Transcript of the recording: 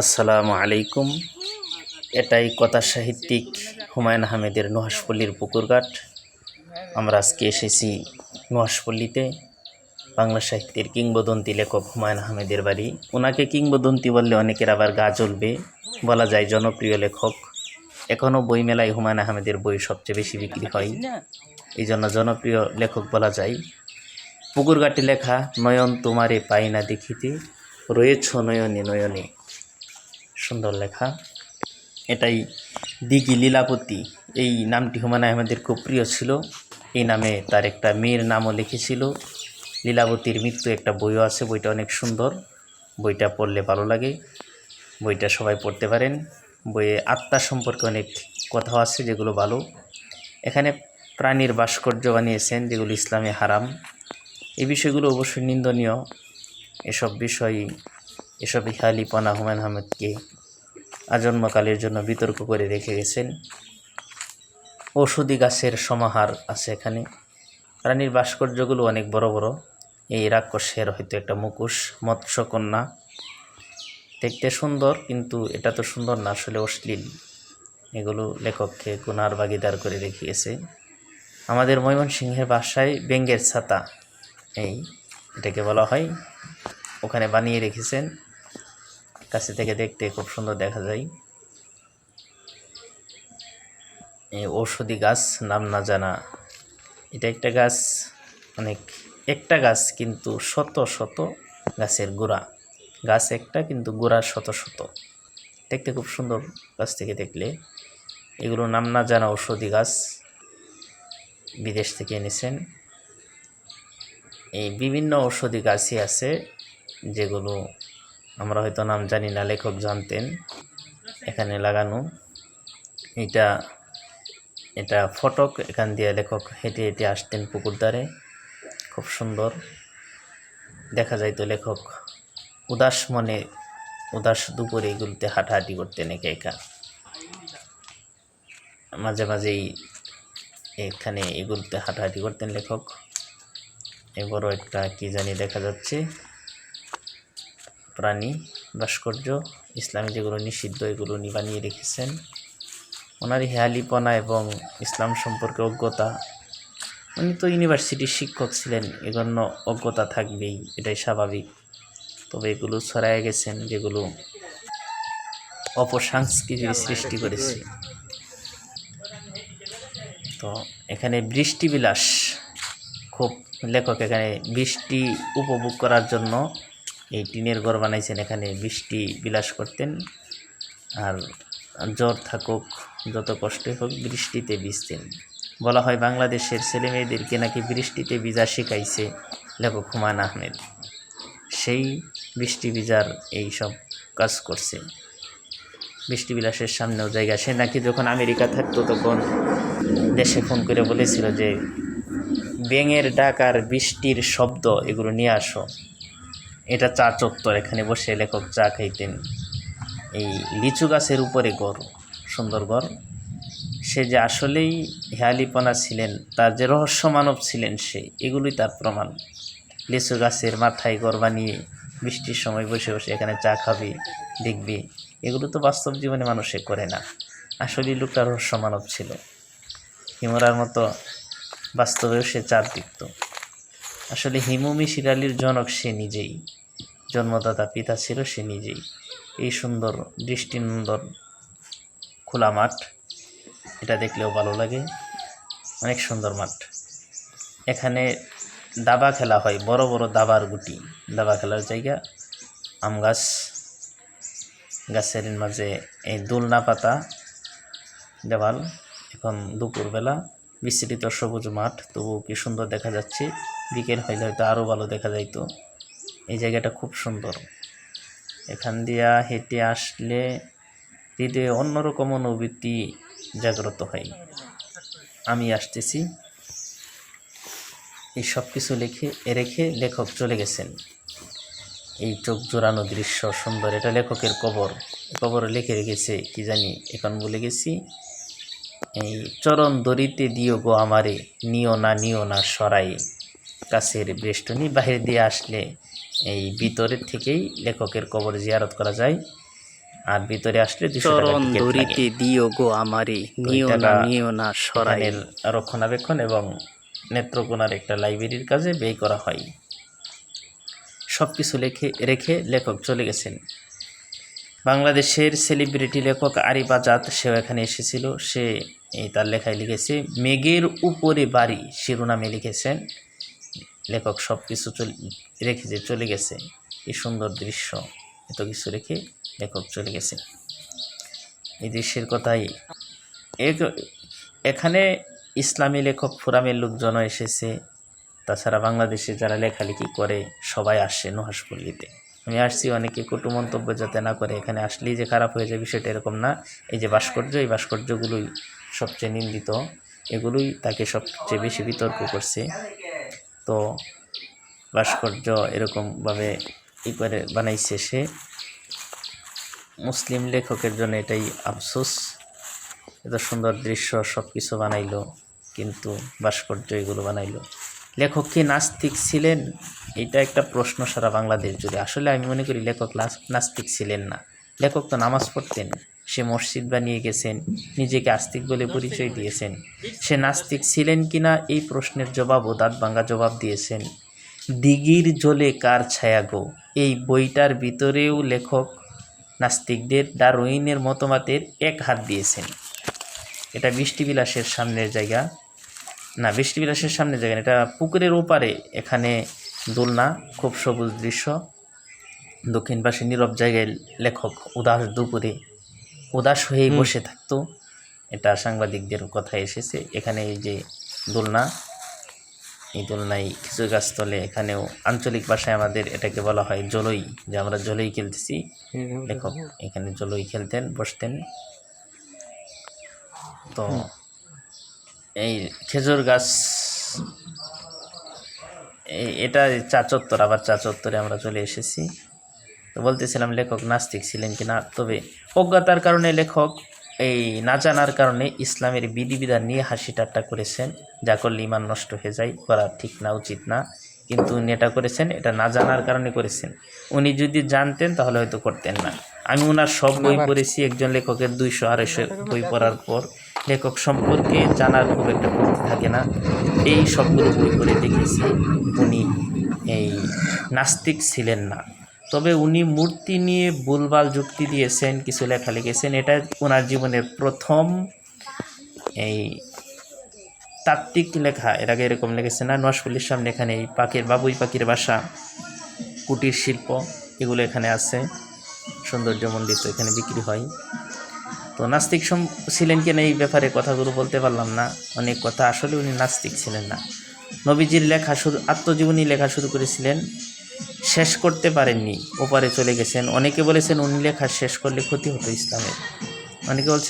আসসালামু আলাইকুম। এটাই কথা সাহিত্যিক হুমায়ুন আহমেদের নুহাশপল্লীর পুকুরঘাট। আমরা আজকে এসেছি নুহাশপল্লীতে। বাংলা সাহিত্যের কিংবদন্তি লেখক হুমায়ুন আহমেদের বাড়ি। ওনাকে কিংবদন্তি বললে অনেকের আবার গা জ্বলবে, বলা যায় জনপ্রিয় লেখক। এখনও বইমেলায় হুমায়ুন আহমেদের বই সবচেয়ে বেশি বিক্রি হয়, এই জন্য জনপ্রিয় লেখক বলা যায়। পুকুরঘাটে লেখা নয়ন তোমারে পাই না দেখিতে, রয়েছ নয়নে নয়নে, সুন্দর লেখা। এটাই দিঘি লীলাবতী, এই নামটি হুমায়ুন আহমেদের খুব প্রিয় ছিল। এই নামে তার একটা মেয়ের নামও লিখেছিল। লীলাবতীর মৃত্যু একটা বইও আছে, বইটা অনেক সুন্দর। বইটা পড়লে ভালো লাগে, বইটা সবাই পড়তে পারেন। বইয়ে আত্মা সম্পর্কে অনেক কথাও আছে যেগুলো ভালো। এখানে প্রাণীর ভাস্কর্য বানিয়েছেন যেগুলো ইসলামে হারাম। এই বিষয়গুলো অবশ্যই নিন্দনীয়। এসব ইহালিপনা হুমায়ুন আহমেদকে আজন্মকালের জন্য বিতর্ক করে রেখে গেছেন। ঔষধি গাছের সমাহার আছে এখানে। প্রাণীর ভাস্কর্যগুলো অনেক বড় বড়। এই রাক্ষসের হয়তো একটা মুখোশ, মৎস্যকন্যা, দেখতে সুন্দর, কিন্তু এটা তো সুন্দর না, আসলে অশ্লীল। এগুলো লেখককে গুনার ভাগিদার করে রেখে গেছে। আমাদের ময়মনসিংহের ভাষায় ব্যঙ্গের ছাতা এটাকে বলা হয়। ওখানে বানিয়ে রেখেছেন, কাছে থেকে দেখতে খুব সুন্দর দেখা যায়। ঔষধি গাছ, নাম না জানা। এটা একটা গাছ, একটা গাছ কিন্তু শত শত গাছের গোড়া। গাছ একটা কিন্তু গোড়া শত শত, দেখতে খুব সুন্দর গাছ থেকে দেখলে। এগুলো নাম না জানা ঔষধি গাছ, বিদেশ থেকে এনেছেন। এই বিভিন্ন ঔষধি গাছই আছে যেগুলো আমরা হয়তো নাম জানি না, লেখক জানতেন। এখানে লাগানো এটা ফটক, এখান দিয়ে লেখক হেঁটে হেঁটে আসতেন পুকুর ধারে। খুব সুন্দর দেখা যাইতো লেখক উদাস মনে, উদাস দুপুরে এগুলিতে হাঁটাহাঁটি করতেন একা একা। মাঝে মাঝেই এখানে এগুলিতে হাঁটাহাঁটি করতেন লেখক। এ বড় একটা কি জানি দেখা যাচ্ছে প্রাণী ভাস্কর্য, ইসলামী যেগুলো নিষিদ্ধ এগুলো বানিয়ে রেখেছেন। ওনার হেয়ালিপনা এবং ইসলাম সম্পর্কে অজ্ঞতা। উনি তো ইউনিভার্সিটির শিক্ষক ছিলেন, এজন্য অজ্ঞতা থাকবেই, এটাই স্বাভাবিক। তবে এগুলো ছড়ায় গেছেন যেগুলো অপসংস্কৃতির সৃষ্টি করেছে। তো এখানে বৃষ্টিবিলাস, খুব লেখক এখানে বৃষ্টি উপভোগ করার জন্য এই টিনের ঘর বানাইছেন। এখানে বৃষ্টি বিলাস করতেন। আর জ্বর থাকুক, যত কষ্টই হোক, বৃষ্টিতে ভিজতেন। বলা হয় বাংলাদেশের ছেলেমেয়েদেরকে নাকি বৃষ্টিতে ভিজা শেখাইছে লেখক হুমায়ুন আহমেদ। সেই বৃষ্টি ভিজার এই সব কাজ করছে। বৃষ্টি বিলাসের সামনেও জায়গা। সে নাকি যখন আমেরিকা থাকতো তখন দেশে ফোন করে বলেছিল যে ব্যাঙের ডাক আর বৃষ্টির শব্দ এগুলো নিয়ে আসো। এটা চা চত্বর, এখানে বসে লেখক চা খাইতেন। এই লিচু গাছের উপরে ঘর, সুন্দর ঘর। সে যে আসলেই হেয়ালিপনা ছিলেন, তার যে রহস্য মানব ছিলেন সে, এগুলোই তার প্রমাণ। লিচু গাছের মাথায় ঘর বানিয়ে বৃষ্টির সময় বসে বসে এখানে চা খাবে, দেখবে, এগুলো তো বাস্তব জীবনে মানুষে করে না। আসলেই লোকটা রহস্য মানব ছিল। হিমরার মতো বাস্তবেও সে চাঁদ দেখত। আসলে হিমু মিশির আলীর জনক সে নিজেই, জন্মদাতা পিতা ছিল সে নিজেই। এই সুন্দর দৃষ্টিনন্দন খোলা মাঠ, এটা দেখলেও ভালো লাগে, অনেক সুন্দর মাঠ। এখানে দাবা খেলা হয়, বড় বড় দাবার গুটি, দাবা খেলার জায়গা। আম গাছ, গাছের মাঝে এই দোলনা পাতা দেওয়াল। এখন দুপুরবেলা, বিস্তৃত সবুজ মাঠ, তবু কি সুন্দর দেখা যাচ্ছে। বিকেল হইলে হয়তো আরও ভালো দেখা যাইতো। এই জায়গাটা খুব সুন্দর। এখান দিয়া হেঁটে আসলে হৃদয়ে অন্যরকম অনুভূতি জাগ্রত হয়। আমি আসতেছি, এই সব কিছু রেখে লেখক চলে গেছেন। এই চোখ জোড়ানো দৃশ্য সুন্দর। এটা লেখকের কবর, কবরে লিখে রেখেছে কি জানি, এখন ভুলে গেছি। এই চরণ দরিতে দিও গো আমারে, নিও না সরাই, কাছের বেষ্টনী। বাহির দিয়ে আসলে এই ভিতরের থেকেই লেখকের কবর জিয়ারত করা যায়। আর ভিতরে আসলে 200 টাকা চরণ টিকিট লাগে। ধরিতে দিও গো আমারে, নিও না নিও না সরাই। এখানের রক্ষণাবেক্ষণ এবং নেত্রকোনার একটা লাইব্রেরির কাজে ব্যয় করা হয়। সব কিছু রেখে লেখক চলে গেছেন। বাংলাদেশের সেলিব্রিটি লেখক আরিফ আজাদ সেও এখানে এসেছিল। সে তার লেখায় লিখেছে মেঘের উপরে বাড়ি শিরোনামে লিখেছেন। লেখক সব কিছু রেখে যে চলে গেছে। এই সুন্দর দৃশ্য, এত কিছু রেখে লেখক চলে গেছে। এই দৃশ্যের কথাই এখানে ইসলামী লেখক ফোরামের লোকজনও এসেছে। তাছাড়া বাংলাদেশে যারা লেখালেখি করে সবাই আসে নুহাশপল্লীতে। আমি আসছি, অনেকে কটু মন্তব্য যাতে না করে, এখানে আসলেই যে খারাপ হয়ে যায় বিষয়টা এরকম না। এই যে ভাস্কর্য, এই ভাস্কর্যগুলোই সবচেয়ে নিন্দিত, এগুলোই তাকে সবচেয়ে বেশি বিতর্ক করছে। তো ভাস্কর্য এরকমভাবে করে বানাইছে সে। মুসলিম লেখকের জন্য এটাই আফসোস। এত সুন্দর দৃশ্য সব কিছু বানাইলো, কিন্তু ভাস্কর্য এগুলো বানাইলো। লেখক কি নাস্তিক ছিলেন? এটা একটা প্রশ্ন সারা বাংলাদেশ জুড়ে। আসলে আমি মনে করি লেখক নাস্তিক ছিলেন না। লেখক তো নামাজ পড়তেন, সে মসজিদ বানিয়ে গেছেন, নিজেকে আস্তিক বলে পরিচয় দিয়েছেন। সে নাস্তিক ছিলেন কিনা এই প্রশ্নের জবাবও দাঁত ভাঙা জবাব দিয়েছেন। দিঘির জলে কার ছায়া গো, এই বইটার ভিতরেও লেখক নাস্তিকদের ডারউইনের মতবাদের এক হাত দিয়েছেন। এটা বৃষ্টিবিলাসের সামনের জায়গা না, বৃষ্টিবিলাসের সামনের জায়গা, এটা পুকুরের ওপারে। এখানে দোলনা, খুব সবুজ দৃশ্য। দক্ষিণ পাশে নীরব জায়গায় লেখক উদাস দুপুরে উদাস হয়েই বসে থাকতো। এটা সাংবাদিকদের কথায় এসেছে। এখানে এই যে দোলনা, এই দোলনায় খেজুর গাছ তলে, এখানেও আঞ্চলিক ভাষায় আমাদের এটাকে বলা হয় জলই, যে আমরা জলই খেলতেছি। লেখক এখানে জলই খেলতেন, বসতেন। তো এই খেজুর গাছ, এটা চা চত্বর, আবার চা চত্বরে আমরা চলে এসেছি। তো বলতেছিলাম লেখক নাস্তিক ছিলেন কি না। তবে অজ্ঞতার কারণে লেখক, এই না জানার কারণে ইসলামের বিধিবিধান নিয়ে হাসি ঠাট্টা করেছেন, যা করলে ইমান নষ্ট হয়ে যায়, করা ঠিক না, উচিত না। কিন্তু উনি এটা করেছেন, এটা না জানার কারণে করেছেন। উনি যদি জানতেন তাহলে হয়তো করতেন না। আমি ওনার সব বই পড়েছি। একজন লেখকের 200-250 বই পড়ার পর লেখক সম্পর্কে জানার খুব একটা করতে থাকে না। এই সবগুলো বই পড়ে দেখেছি উনি এই নাস্তিক ছিলেন না। তবে উনি মূর্তি নিয়ে ভুলভাল যুক্তি দিয়েছেন, কিছু লেখা লিখেছেন। এটা ওনার জীবনের প্রথম এই তাত্ত্বিক লেখা। এর আগে এরকম লিখেছে না। নুহাশপল্লীর সামনে এখানে এই বাবুই পাখির বাসা, কুটির শিল্প, এগুলো এখানে আছে। সৌন্দর্যমণ্ডিত এখানে বিক্রি হয়। তো নাস্তিক ছিলেন কিনা এই ব্যাপারে কথাগুলো বলতে পারলাম না। অনেক কথা, আসলে উনি নাস্তিক ছিলেন না। নবীজির লেখা আত্মজীবনী লেখা শুরু করেছিলেন, শেষ করতে পারেননি, ওপারে চলে গেছেন। অনেকে বলেছেন উনি লেখা শেষ করলে ক্ষতি হতো ইসলামের। অনেকে বলছেন